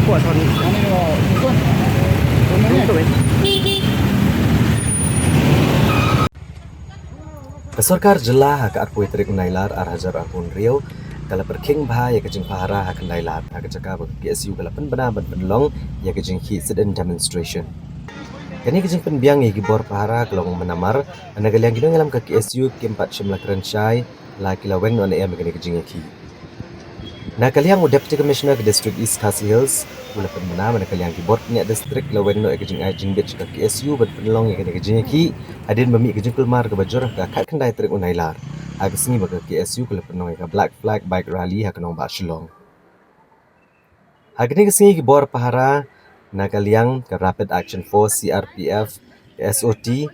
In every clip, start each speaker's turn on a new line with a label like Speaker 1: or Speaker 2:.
Speaker 1: kuat tahun ini. Kesorkar jelah hak arpui terik nailar 𝗟𝗸𝗺𝗺 kalau 𝗡𝗵𝗵𝗆 ya kejing pahara hak nailar hak cakap PSU kalau penbenar penlong ya kejing sit-in demonstration. Kini kejing penbiang ya gibor pahara kalau menamar anak yang gidong dalam ke PSU 𝗏𝗵𝗵𝗆 la kila weng no ya begini kejing ki. Nak kaliang Deputy Commissioner ke District East Khasi Hills gula penbenar nak kaliang gibor punya district la weng no kejing ajing bet ke PSU penlong ya kejing ki adin bami kejing kulmar ke bajor ke kat kendai terik unailar. Agus ni bagi PSU kalau penong ke Black Flag Bike Rally hak nong Shillong. Hak ni kesini ke bor pahara nak kaliang ke Rapid Action Force CRPF ke SOT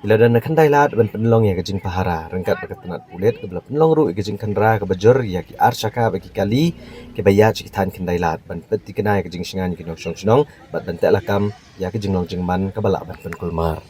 Speaker 1: ila dan kendai lat ban penlong ya kejing pahara rengkat bagi tenat pulet ke bela penlong ru kejing kendra ke bajor ya ki arsyaka bagi kali ke bayar cikitan kendai lat ban peti kenai kejing singan ki nong snong bat ban tek lakam ya kejing long jingman ke balak ban kulmar.